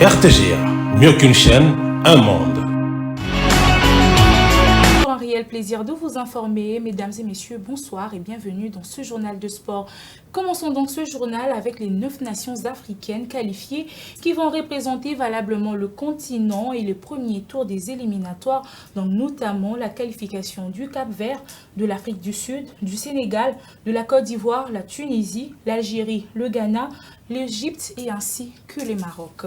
RTGA, mieux qu'une chaîne, un monde. Un réel plaisir de vous informer, mesdames et messieurs, bonsoir et bienvenue dans ce journal de sport. Commençons donc ce journal avec les 9 nations africaines qualifiées qui vont représenter valablement le continent et le premier tour des éliminatoires, donc notamment la qualification du Cap-Vert, de l'Afrique du Sud, du Sénégal, de la Côte d'Ivoire, la Tunisie, l'Algérie, le Ghana, l'Égypte et ainsi que le Maroc.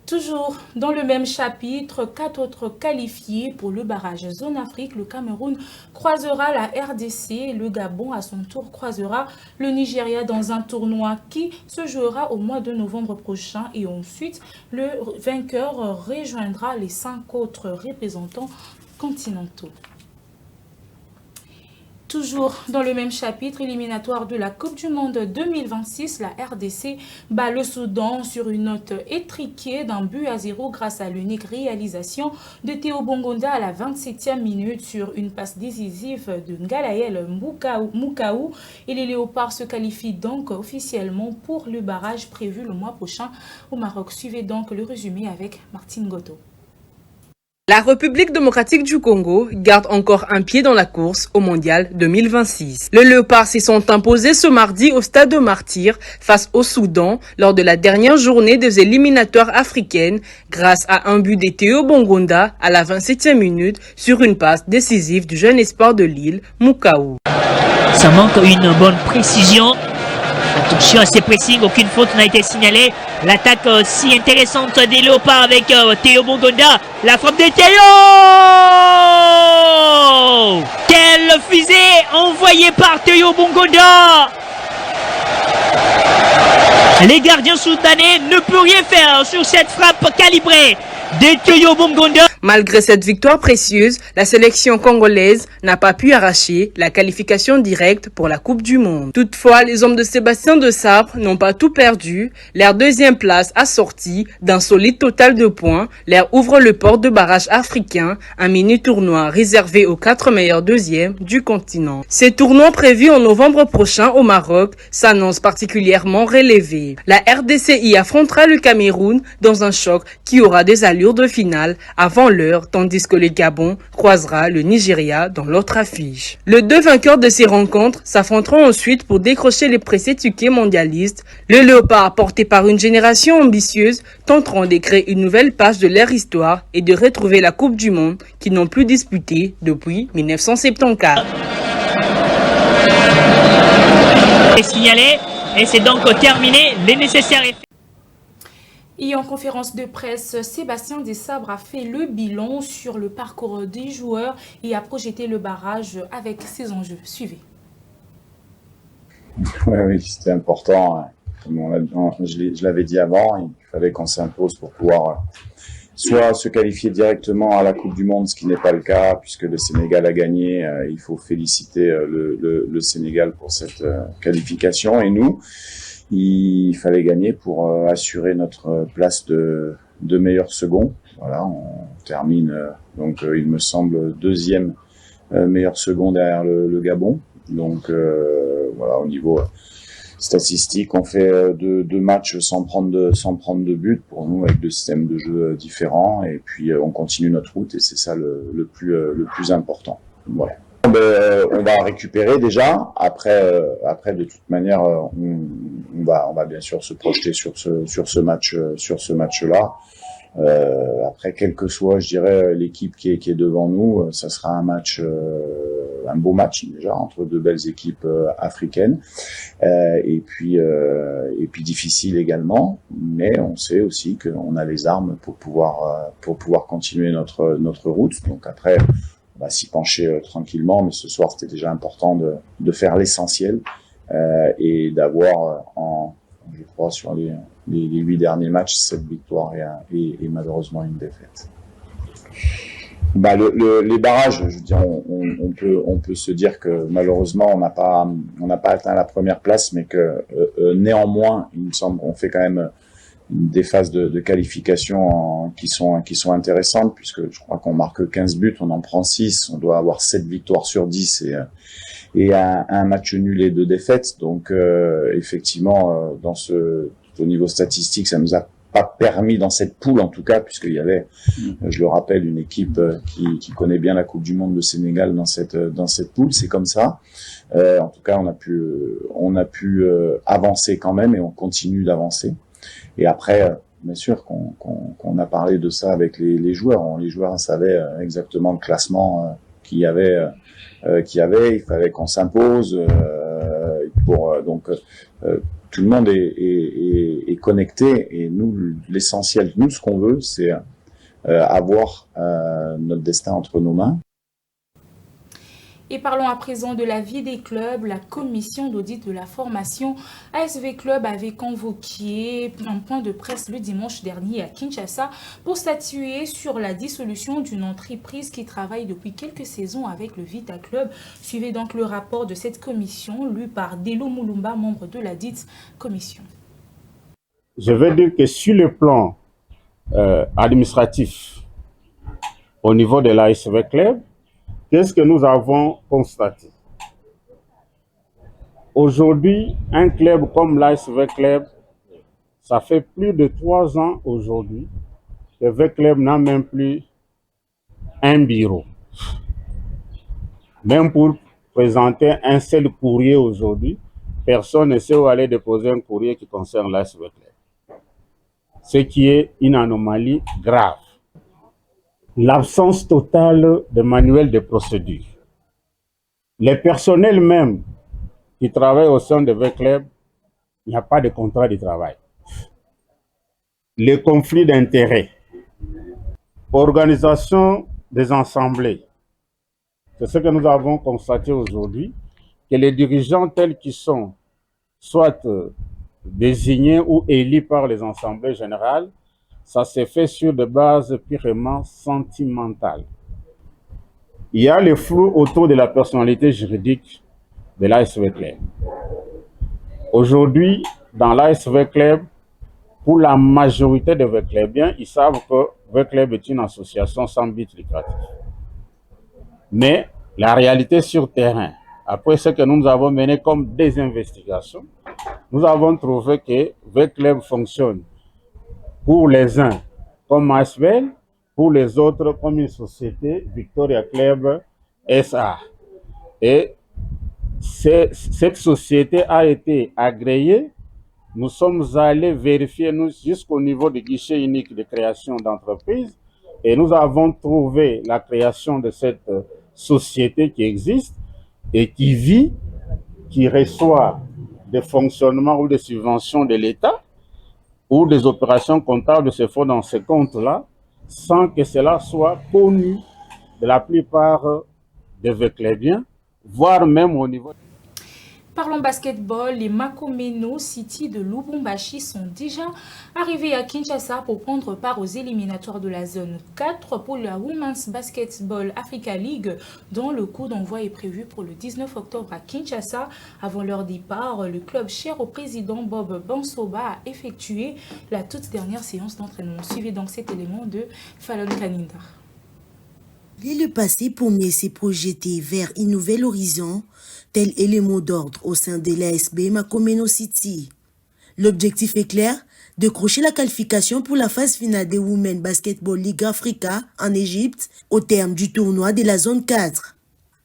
Toujours dans le même chapitre, 4 autres qualifiés pour le barrage Zone Afrique. Le Cameroun croisera la RDC et le Gabon à son tour croisera le Nigeria dans un tournoi qui se jouera au mois de novembre prochain. Et ensuite, le vainqueur rejoindra les 5 autres représentants continentaux. Toujours dans le même chapitre éliminatoire de la Coupe du Monde 2026, la RDC bat le Soudan sur une note étriquée d'1-0 grâce à l'unique réalisation de Théo Bongonda à la 27e minute sur une passe décisive de Ngalaël Moukaou. Et les Léopards se qualifient donc officiellement pour le barrage prévu le mois prochain au Maroc. Suivez donc le résumé avec Martine Goto. La République démocratique du Congo garde encore un pied dans la course au Mondial 2026. Les Léopards s'y sont imposés ce mardi au stade de Martyr face au Soudan lors de la dernière journée des éliminatoires africaines grâce à un but de Théo Bongonda à la 27e minute sur une passe décisive du jeune espoir de Lille, Moukaou. Ça manque une bonne précision. Attention à ces pressings, aucune faute n'a été signalée. L'attaque si intéressante des Léopards avec Théo Bongonda. La frappe de Théo! Quelle fusée envoyée par Théo Bongonda! Les gardiens soudanais ne peuvent rien faire sur cette frappe calibrée de Théo Bongonda. Malgré cette victoire précieuse, la sélection congolaise n'a pas pu arracher la qualification directe pour la Coupe du Monde. Toutefois, les hommes de Sébastien Desabre n'ont pas tout perdu. Leur deuxième place assortie d'un solide total de points leur ouvre le port de barrage africain, un mini-tournoi réservé aux 4 meilleurs deuxièmes du continent. Ces tournois prévus en novembre prochain au Maroc s'annoncent particulièrement relevés. La RDC y affrontera le Cameroun dans un choc qui aura des allures de finale avant l'heure, tandis que le Gabon croisera le Nigeria dans l'autre affiche. Les deux vainqueurs de ces rencontres s'affronteront ensuite pour décrocher les précieux tickets mondialistes. Les Léopards, portés par une génération ambitieuse, tenteront de créer une nouvelle page de leur histoire et de retrouver la Coupe du Monde qu'ils n'ont plus disputée depuis 1974. C'est signalé et c'est donc terminé les nécessaires effets. Et en conférence de presse, Sébastien Desabre a fait le bilan sur le parcours des joueurs et a projeté le barrage avec ses enjeux. Suivez. Oui, c'était important. Comme je l'avais dit avant, il fallait qu'on s'impose pour pouvoir soit se qualifier directement à la Coupe du Monde, ce qui n'est pas le cas, puisque le Sénégal a gagné. Il faut féliciter le Sénégal pour cette qualification. Et nous, il fallait gagner pour assurer notre place de meilleur second. Voilà, on termine donc il me semble deuxième meilleur second derrière le Gabon. Donc voilà, au niveau statistique, on fait deux matchs sans prendre de but pour nous, avec deux systèmes de jeu différents, et puis on continue notre route et c'est ça le plus important. Voilà. On va récupérer déjà. Après, de toute manière, on va bien sûr se projeter sur ce match-là. Après, quelle que soit, je dirais, l'équipe qui est devant nous, ça sera un beau match déjà entre deux belles équipes africaines, et puis difficile également. Mais on sait aussi qu'on a les armes pour pouvoir continuer notre route. Donc après, on va s'y pencher tranquillement, mais ce soir c'était déjà important de faire l'essentiel et d'avoir je crois sur les 8 derniers matchs 7 victoires et malheureusement une défaite. Les barrages, je veux dire, on peut se dire que malheureusement on n'a pas atteint la première place, mais que néanmoins il me semble qu'on fait quand même des phases de qualification qui sont intéressantes, puisque je crois qu'on marque 15 buts, on en prend 6, on doit avoir 7 victoires sur 10 et un match nul et 2 défaites. Donc effectivement, dans au niveau statistique, ça nous a pas permis dans cette poule en tout cas, puisqu'il y avait, je le rappelle, une équipe qui connaît bien la Coupe du Monde, le Sénégal, dans cette poule. C'est comme ça. En tout cas, on a pu avancer quand même, et on continue d'avancer. Et après, bien sûr qu'on a parlé de ça avec les joueurs. Les joueurs savaient exactement le classement qu'il y avait. Il fallait qu'on s'impose. Donc tout le monde est connecté, et nous, l'essentiel, nous, ce qu'on veut, c'est avoir notre destin entre nos mains. Et parlons à présent de la vie des clubs. La commission d'audit de la formation ASV Club avait convoqué un point de presse le dimanche dernier à Kinshasa pour statuer sur la dissolution d'une entreprise qui travaille depuis quelques saisons avec le Vita Club. Suivez donc le rapport de cette commission lu par Delo Moulumba, membre de la dite commission. Je veux dire que sur le plan administratif, au niveau de l'ASV Club, qu'est-ce que nous avons constaté? Aujourd'hui, un club comme l'ASV Club, ça fait plus de 3 ans aujourd'hui que le club n'a même plus un bureau. Même pour présenter un seul courrier aujourd'hui, personne ne sait où aller déposer un courrier qui concerne l'ASV Club. Ce qui est une anomalie grave. L'absence totale de manuel de procédure. Les personnels même qui travaillent au sein de V-Club, il n'y a pas de contrat de travail. Les conflits d'intérêts. Organisation des assemblées. C'est ce que nous avons constaté aujourd'hui, que les dirigeants tels qu'ils sont, soit désignés ou élus par les assemblées générales, ça s'est fait sur des bases purement sentimentales. Il y a le flou autour de la personnalité juridique de l'ASV Club. Aujourd'hui, dans l'ASV Club, pour la majorité des V-Clubiens, ils savent que V-Club est une association sans but lucratif. Mais la réalité sur terrain, après ce que nous avons mené comme des investigations, nous avons trouvé que V-Club fonctionne pour les uns comme ASVEL, pour les autres comme une société Victoria Club SA. Et cette société a été agréée. Nous sommes allés vérifier jusqu'au niveau du guichet unique de création d'entreprise, et nous avons trouvé la création de cette société qui existe et qui vit, qui reçoit des fonctionnements ou des subventions de l'État, ou des opérations comptables se font dans ces comptes-là, sans que cela soit connu de la plupart des V-Clubiens, voire même au niveau... Parlons basketball, les Makomeno City de Lubumbashi sont déjà arrivés à Kinshasa pour prendre part aux éliminatoires de la zone 4 pour la Women's Basketball Africa League, dont le coup d'envoi est prévu pour le 19 octobre à Kinshasa. Avant leur départ, le club cher au président Bob Bansoba a effectué la toute dernière séance d'entraînement. Suivez donc cet élément de Fallon Kaninda. Dès le passé pour mieux se projeter vers un nouvel horizon, tel est le mot d'ordre au sein de l'ASB Makomeno City. L'objectif est clair, décrocher la qualification pour la phase finale des Women Basketball League Africa en Égypte au terme du tournoi de la zone 4.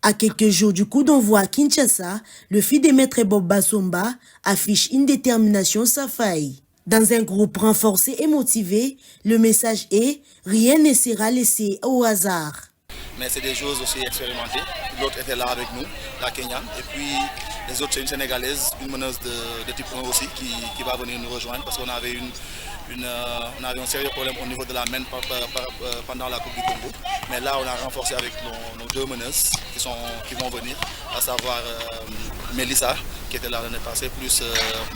À quelques jours du coup d'envoi à Kinshasa, le fils de maître Bob Basomba affiche une détermination sans faille. Dans un groupe renforcé et motivé, le message est « Rien ne sera laissé au hasard ». Mais c'est des joueurs aussi expérimentées. L'autre était là avec nous, la Kenyane. Et puis les autres, c'est une Sénégalaise, une meneuse de type 1 aussi, qui va venir nous rejoindre parce qu'on avait on avait un sérieux problème au niveau de la main pendant la Coupe du Congo. Mais là, on a renforcé avec nos 2 meneuses qui vont venir, à savoir Mélissa, qui était là l'année passée, plus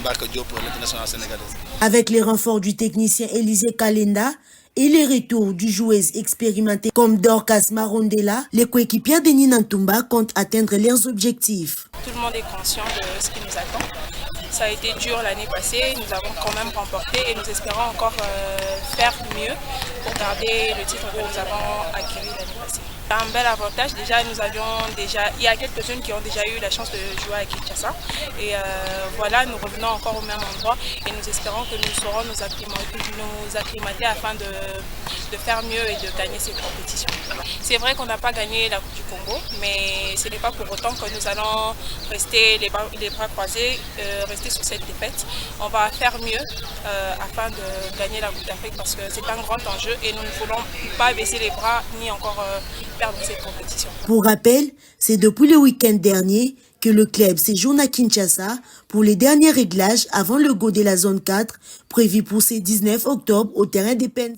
Mbarka Diop, l'international sénégalaise. Avec les renforts du technicien Élisée Kalenda et les retours du joueuse expérimentée comme Dorcas Marondela, les coéquipiers de Nina Ntumba comptent atteindre leurs objectifs. Tout le monde est conscient de ce qui nous attend. Ça a été dur l'année passée, nous avons quand même remporté et nous espérons encore faire mieux pour garder le titre que nous avons acquis l'année passée. Un bel avantage, il y a quelques-unes qui ont déjà eu la chance de jouer à Kinshasa et voilà, nous revenons encore au même endroit et nous espérons que nous saurons nous acclimater afin de faire mieux et de gagner cette compétition. C'est vrai qu'on n'a pas gagné la Coupe du Congo, mais ce n'est pas pour autant que nous allons rester les bras croisés, rester sur cette défaite. On va faire mieux afin de gagner la Coupe d'Afrique parce que c'est un grand enjeu et nous ne voulons pas baisser les bras ni encore perdre cette compétition. Pour rappel, c'est depuis le week-end dernier que le club séjourne à Kinshasa pour les derniers réglages avant le go de la zone 4 prévu pour ce 19 octobre au terrain des Pennes.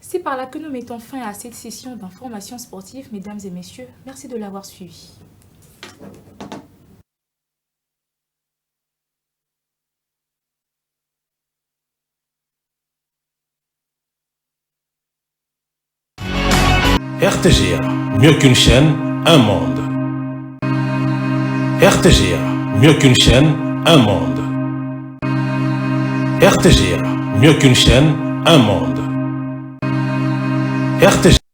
C'est par là que nous mettons fin à cette session d'information sportive, mesdames et messieurs. Merci de l'avoir suivi. RTGA, mieux qu'une chaîne, un monde. RTGA, mieux qu'une chaîne, un monde. RTGA, mieux qu'une chaîne, un monde. RTGA.